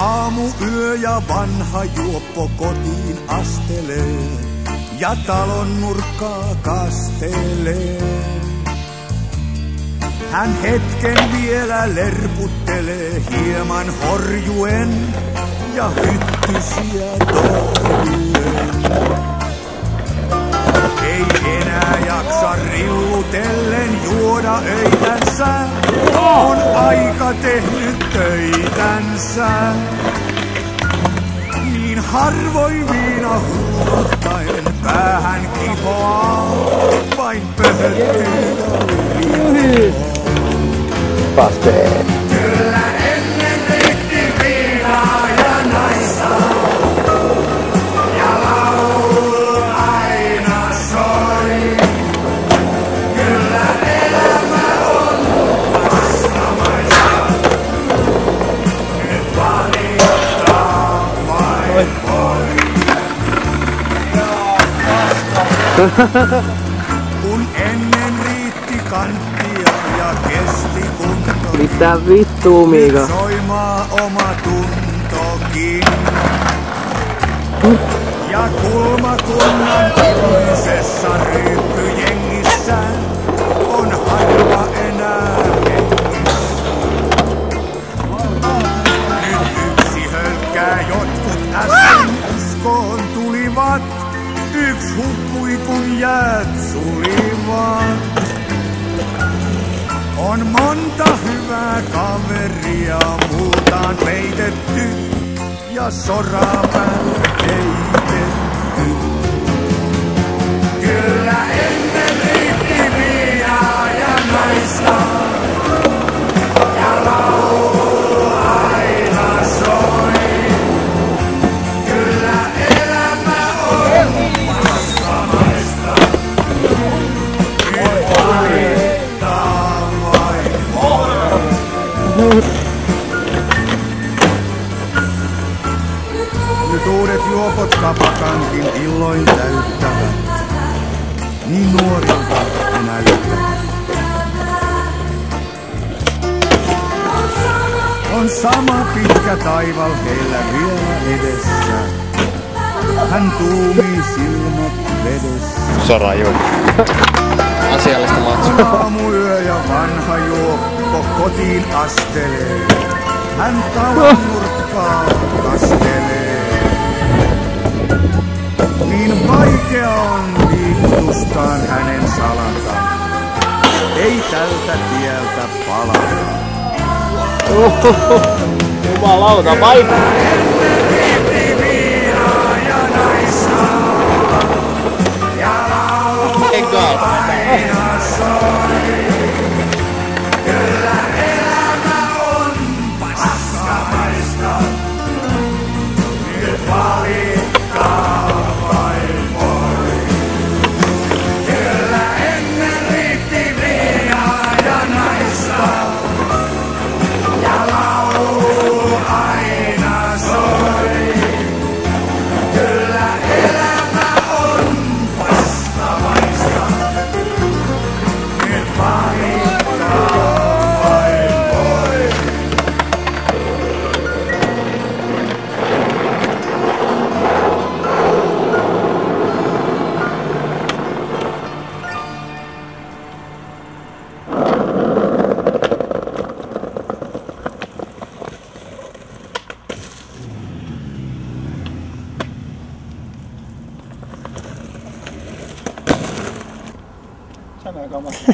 Aamuyö ja vanha juoppo kotiin astelee ja talon nurkkaa kastelee. Hän hetken vielä lerputtelee hieman horjuen ja hyttysiä torjuen. Ei enää jaksa rillutellen juoda öitänsä, on aika tehnyt töitänsä. Niin harvoin viina huuhtaen päähän kihoaa, vain pöhöttyy ja Pastee. kyllä ennen riitti viinaa ja naista, ja laulu aina soi. Kyllä elämä on vastamaista, nyt valittaa vain voi. Kun ennen riitti kanttia ja kesti kunto. Mitä vittua, Miika? Nyt soimaa oma tuntokin. Ja kulmakunnan iloisessa ryyppyjengissä on harva enää hengissä. Nyt yksi hölkkää, jotkut äsken uskoon tulivat. Yksi hukkui kun jäät sulivat. On monta hyvää kaveria multaan peitetty ja soraa päälle heitetty. Kyllä ennen riitti viinaa ja naista, ja laulu aina soi. Kyllä elämä on vastamaista, nyt valittaa vain voi. Nyt uudet juopot kapakankin illoin täyttävät, niin nuorilta ne näyttävät. On sama pitkä taival heillä vielä edessä. Hän tuumii silmät vedessä. Sora juu. Asiallista matsua. Aamuyö ja vanha juoppo kotiin astelee. Hän talon nurkkaa kastelee. Niin vaikea on liikutustaan hänen salata. Ei tältä tieltä palata. Jumalauta, vai? Riitti viinaa ja naista, ja laulu aina soi. Kyllä elämä on paskamaista, nyt valittaa vain voi. Kyllä ennen riitti viinaa ja naista, ja laulu aina soi. Kyllä elämä on vastamaista, nyt valittaa vain voi. Sanoin kamasta.